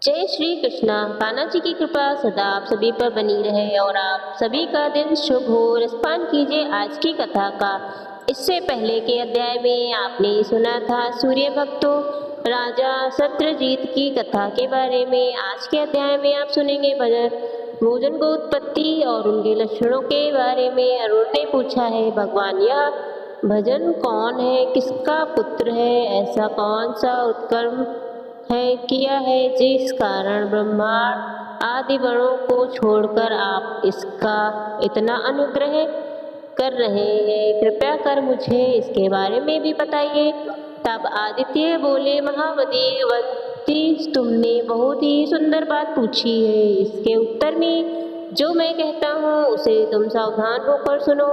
जय श्री कृष्णा। कान्हा जी की कृपा सदा आप सभी पर बनी रहे और आप सभी का दिन शुभ हो। रसपान कीजिए आज की कथा का। इससे पहले के अध्याय में आपने सुना था सूर्य भक्तों राजा सत्यजीत की कथा के बारे में। आज के अध्याय में आप सुनेंगे भोजन को उत्पत्ति और उनके लक्षणों के बारे में। अरुण ने पूछा है, भगवान यह भजन कौन है, किसका पुत्र है, ऐसा कौन सा उत्कर्म है किया है जिस कारण ब्रह्मांड आदि वर्णों को छोड़कर आप इसका इतना अनुग्रह कर रहे हैं, कृपया कर मुझे इसके बारे में भी बताइए। तब आदित्य बोले, महावदीवती तुमने बहुत ही सुंदर बात पूछी है। इसके उत्तर में जो मैं कहता हूँ उसे तुम सावधान होकर सुनो।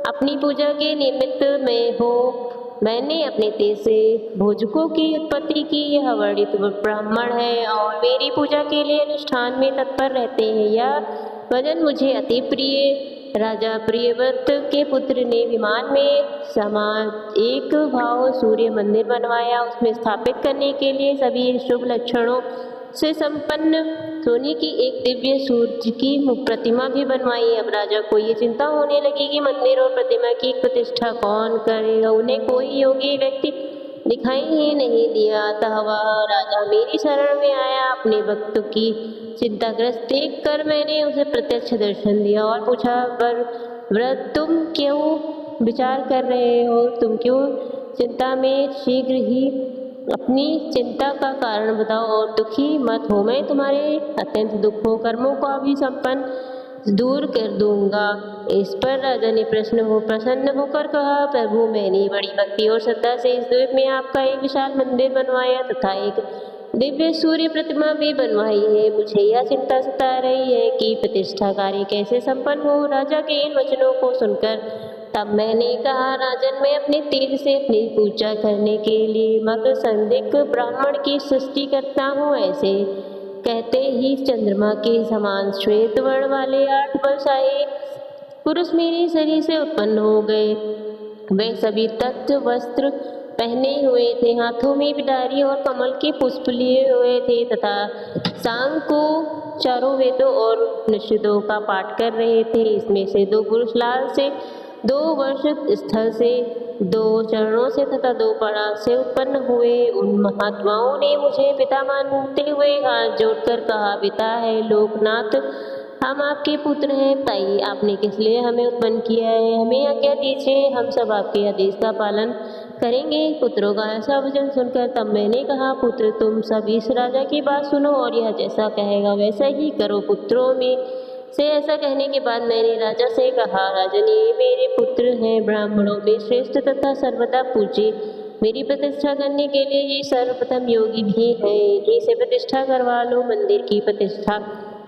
अपनी पूजा के निमित्त में हो मैंने अपने तेज से भोजकों की उत्पत्ति की। यह वर्णित ब्राह्मण है और मेरी पूजा के लिए अनुष्ठान में तत्पर रहते हैं। यह भजन मुझे अति प्रिय। राजा प्रियव्रत के पुत्र ने विमान में समान एक भाव सूर्य मंदिर बनवाया। उसमें स्थापित करने के लिए सभी शुभ लक्षणों से संपन्न सोने की एक दिव्य सूर्य की प्रतिमा भी बनवाई। अब राजा को ये चिंता होने लगी कि मंदिर और प्रतिमा की प्रतिष्ठा कौन करेगा। उन्हें कोई योगी व्यक्ति दिखाई ही नहीं दिया। अतः वह राजा मेरी शरण में आया। अपने भक्त की चिंताग्रस्त देख कर मैंने उसे प्रत्यक्ष दर्शन दिया और पूछा, व्रत तुम क्यों विचार कर रहे हो, तुम क्यों चिंता में, शीघ्र ही अपनी चिंता का कारण बताओ और दुखी मत हो। मैं तुम्हारे अत्यंत दुखों कर्मों को भी संपन्न दूर कर दूंगा। इस पर राजा ने प्रसन्न होकर कहा, प्रभु मैंने बड़ी भक्ति और श्रद्धा से इस द्वीप में आपका एक विशाल मंदिर बनवाया तथा एक दिव्य सूर्य प्रतिमा भी बनवाई है। मुझे यह चिंता सता रही है कि प्रतिष्ठा कार्य कैसे संपन्न हो। राजा के इन वचनों को सुनकर तब मैंने कहा, राजन मैं अपने तेज से अपनी पूजा करने के लिए मकर संदिग्ध ब्राह्मण की सृष्टि करता हूँ। ऐसे कहते ही चंद्रमा के समान श्वेत वर्ण वाले 8 बलशाली पुरुष मेरे शरीर से उत्पन्न हो गए। वे सभी तत्व वस्त्र पहने हुए थे, हाथों में पिटारी और कमल के पुष्प लिए हुए थे तथा सांग को चारों वेदों और निषिद्धों का पाठ कर रहे थे। इसमें से 2 पुरुष लाल से, 2 वर्ष स्थल से, 2 चरणों से तथा 2 पराग से उत्पन्न हुए। उन महात्माओं ने मुझे पिता मानते हुए हाथ जोड़कर कहा, पिता है लोकनाथ, हम आपके पुत्र हैं। बताइए आपने किस लिए हमें उत्पन्न किया है, हमें आज्ञा दीजिए, हम सब आपके आदेश का पालन करेंगे। पुत्रों का ऐसा वचन सुनकर तब मैंने कहा, पुत्र तुम सब इस राजा की बात सुनो और यह जैसा कहेगा वैसा ही करो। पुत्रों में से ऐसा कहने के बाद मैंने राजा से कहा, राजन ये मेरे पुत्र हैं, ब्राह्मणों में श्रेष्ठ तथा सर्वदा पूज्य। मेरी प्रतिष्ठा करने के लिए ये सर्वप्रथम योगी भी हैं। इन्हीं से प्रतिष्ठा करवा लो। मंदिर की प्रतिष्ठा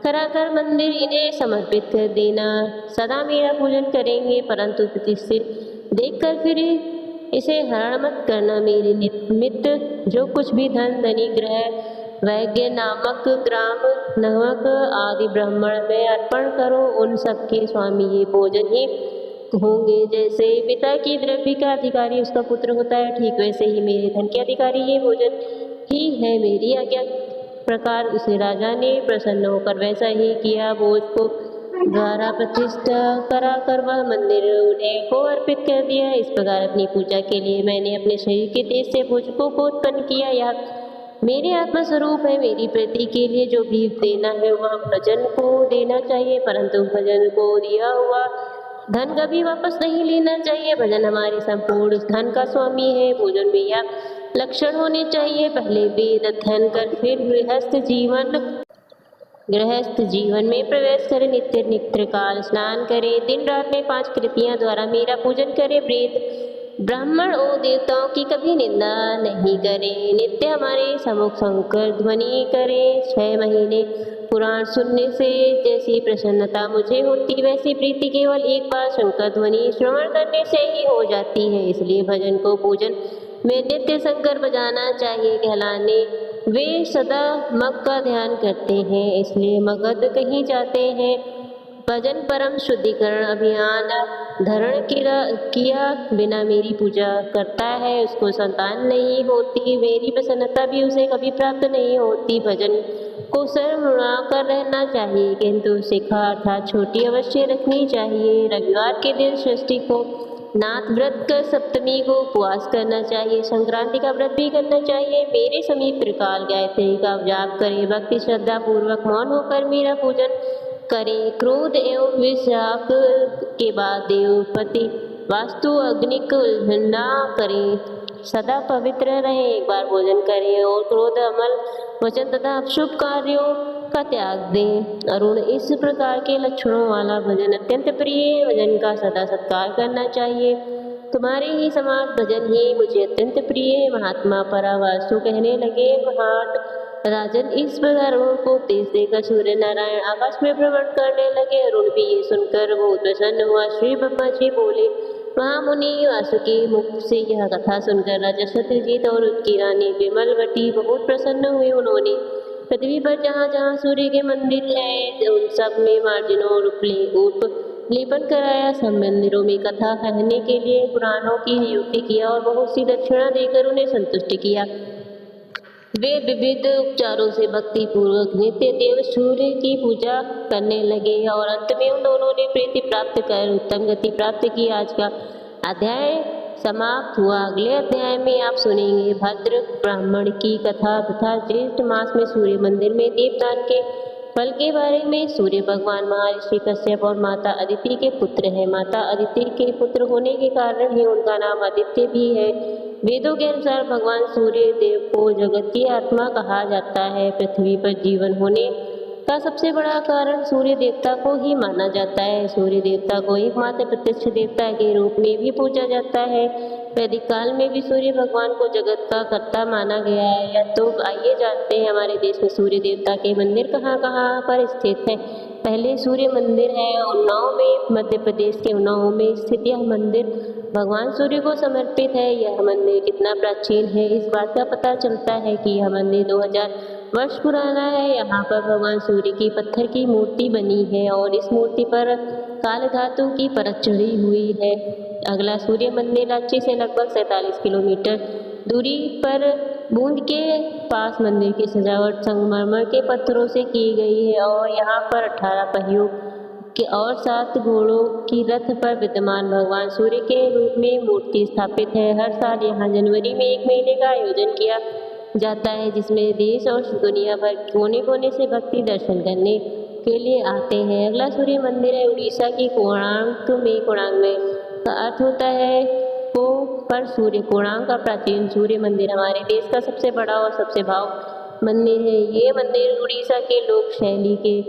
कराकर मंदिर इन्हें समर्पित कर देना। सदा मेरा पूजन करेंगे, परंतु प्रतिष्ठित देखकर फिर इसे हरण मत करना। मेरे निमित्त जो कुछ भी धन, धनी, ग्रह, वैज्ञ नामक, ग्राम नमक आदि ब्राह्मण में अर्पण करो, उन सबके स्वामी ये भोजन ही होंगे। जैसे पिता की द्रव्य का अधिकारी उसका पुत्र होता है, ठीक वैसे ही मेरे धन के अधिकारी ये भोजन ही है। मेरी आज्ञा प्रकार उसे राजा ने प्रसन्न होकर वैसा ही किया। भोज को द्वारा प्रतिष्ठा करा कर वह मंदिर उन्हें को अर्पित कर दिया। इस प्रकार अपनी पूजा के लिए मैंने अपने शरीर के तेज से भोजकों को उत्पन्न किया। यह मेरे आत्मा स्वरूप है। मेरी प्रीति के लिए जो भी देना है वह भजन को देना चाहिए, परंतु भजन को दिया हुआ धन कभी वापस नहीं लेना चाहिए। भजन हमारे संपूर्ण धन का स्वामी है। भोजन में यह लक्षण होने चाहिए, पहले वेद अध्ययन कर फिर गृहस्थ जीवन में प्रवेश करे, नित्य नित्य काल स्नान करे, दिन रात में 5 कृतियां द्वारा मेरा पूजन करे, वेद ब्राह्मण और देवताओं की कभी निंदा नहीं करे, नित्य हमारे सम्मुख शंकर ध्वनि करे। 6 महीने पुराण सुनने से जैसी प्रसन्नता मुझे होती वैसी प्रीति केवल एक बार शंकर ध्वनि श्रवण करने से ही हो जाती है। इसलिए भजन को पूजन में नित्य शंकर बजाना चाहिए कहलाने वे सदा मग का ध्यान करते हैं, इसलिए मगध कहीं जाते हैं। भजन परम शुद्धिकरण अभियान धारण किया बिना मेरी पूजा करता है, उसको संतान नहीं होती, मेरी प्रसन्नता भी उसे कभी प्राप्त नहीं होती। भजन को सर मुड़ाकर रहना चाहिए, किंतु शिखा अर्थात छोटी अवश्य रखनी चाहिए। रविवार के दिन षष्ठी को नाथ व्रत कर सप्तमी को उपवास करना चाहिए। संक्रांति का व्रत भी करना चाहिए। मेरे समीप त्रिकाल गायत्री का जाप करें। भक्ति श्रद्धा पूर्वक मौन होकर मेरा पूजन करें। क्रोध एवं विषाक के बाद देवपति वास्तु अग्नि को उल्लंघन न करें। सदा पवित्र रहें। एक बार भोजन करें और क्रोध अमल वचन तथा अशुभ कार्यों का त्याग दें। अरुण इस प्रकार के लक्षणों वाला भजन अत्यंत प्रिय है। भजन का सदा सत्कार करना चाहिए। तुम्हारे ही समाज भजन ही मुझे अत्यंत प्रिय है। महात्मा परावासु कहने लगे, महान राजन इस प्रकार अरुण को उपदेश देकर सूर्य नारायण आकाश में भ्रमण करने लगे। अरुण भी ये सुनकर बहुत प्रसन्न हुआ। श्री ब्रह्मा जी बोले, महामुनि वासुकी मुख से यह कथा सुनकर राजा सत्यजीत और उनकी रानी विमलवती बहुत प्रसन्न हुए। उन्होंने पृथ्वी पर जहाँ जहाँ सूर्य के मंदिर है उन सब में मार्जिनों और लेपन कराया। सब मंदिरों में कथा कहने के लिए पुराणों की नियुक्ति किया और बहुत सी दक्षिणा देकर उन्हें संतुष्ट किया। वे विविध उपचारों से भक्ति पूर्वक नित्य देव सूर्य की पूजा करने लगे और अंत में उन दोनों ने प्रीति प्राप्त कर उत्तम गति प्राप्त की। आज का अध्याय समाप्त हुआ। अगले अध्याय में आप सुनेंगे भद्र ब्राह्मण की कथा तथा ज्येष्ठ मास में सूर्य मंदिर में दीपदान के फल के बारे में। सूर्य भगवान महर्षि कश्यप और माता अदिति के पुत्र हैं। माता अदिति के पुत्र होने के कारण ही उनका नाम आदित्य भी है। वेदों के अनुसार भगवान सूर्य देव को जगत की आत्मा कहा जाता है। पृथ्वी पर जीवन होने का सबसे बड़ा कारण सूर्य देवता को ही माना जाता है। सूर्य देवता को एकमात्र प्रत्यक्ष देवता के रूप में भी पूजा जाता है। वैदिक काल में भी सूर्य भगवान को जगत का कर्ता माना गया है। तो आइए जानते हैं हमारे देश में सूर्य देवता के मंदिर कहाँ कहाँ पर स्थित है। पहले सूर्य मंदिर है उन्नाव में, मध्य प्रदेश के उन्नाव में स्थित यह मंदिर भगवान सूर्य को समर्पित है। यह मंदिर कितना प्राचीन है इस बात का पता चलता है कि यह मंदिर 2000 वर्ष पुराना है। यहाँ पर भगवान सूर्य की पत्थर की मूर्ति बनी है और इस मूर्ति पर काल धातु की परत चढ़ी हुई है। अगला सूर्य मंदिर रांची से लगभग 47 किलोमीटर दूरी पर बूंद के पास मंदिर की सजावट संगमरमर के पत्थरों से की गई है और यहाँ पर 18 पहियों के और 7 घोड़ों की रथ पर विद्यमान भगवान सूर्य के रूप में मूर्ति स्थापित है। हर साल यहाँ जनवरी में 1 महीने का आयोजन किया जाता है जिसमें देश और दुनिया भर कोने कोने से भक्ति दर्शन करने के लिए आते हैं। अगला सूर्य मंदिर है उड़ीसा की कोणार्क में का अर्थ होता है को पर सूर्य। कोणार्क का प्राचीन सूर्य मंदिर हमारे देश का सबसे बड़ा और सबसे भाव मंदिर है। ये मंदिर उड़ीसा के लोक शैली के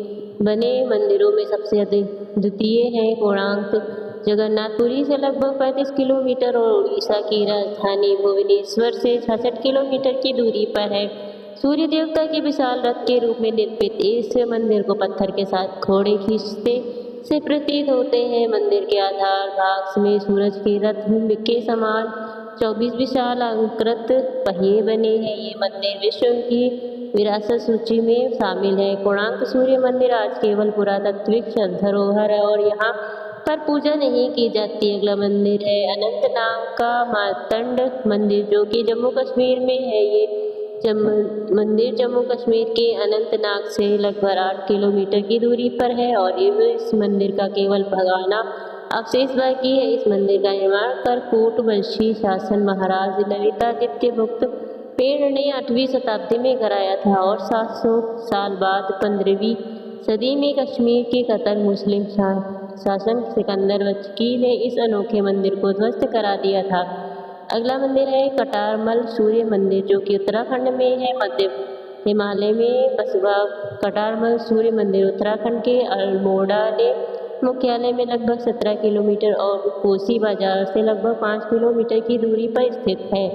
बने मंदिरों में सबसे द्वितीय है। कोणार्क जगन्नाथपुरी से लगभग 35 किलोमीटर और उड़ीसा की राजधानी भुवनेश्वर से 66 किलोमीटर की दूरी पर है। सूर्य देवता के विशाल रथ के रूप में निर्मित इस मंदिर को पत्थर के साथ घोड़े खींचते से प्रतीत होते हैं। मंदिर के आधार भाग में सूरज के रथ के समान 24 विशाल अलंकृत पहिए बने हैं। ये मंदिर विश्व की विरासत सूची में शामिल है। कोणार्क सूर्य मंदिर आज केवल पुरातात्विक धरोहर है और यहाँ पर पूजा नहीं की जाती। अगला मंदिर है अनंतनाग का मार्तंड मंदिर जो कि जम्मू कश्मीर में है। ये मंदिर जम्मू कश्मीर के अनंतनाग से लगभग 8 किलोमीटर की दूरी पर है और इस मंदिर का केवल भगाना अवशेष बाकी है। इस मंदिर का निर्माण कर कोट वंशी शासन महाराज ललितादित्य गुप्त पेड़ ने 8वीं शताब्दी में कराया था और 700 साल बाद 15वीं सदी में कश्मीर के कतर मुस्लिम शासक सिकंदर बख्शी ने इस अनोखे मंदिर को ध्वस्त करा दिया था। अगला मंदिर है कटारमल सूर्य मंदिर जो कि उत्तराखंड में है। मध्य हिमालय में बसवा कटारमल सूर्य मंदिर उत्तराखंड के अल्मोड़ा ने मुख्यालय में लगभग 17 किलोमीटर और कोसी बाजार से लगभग 5 किलोमीटर की दूरी पर स्थित है।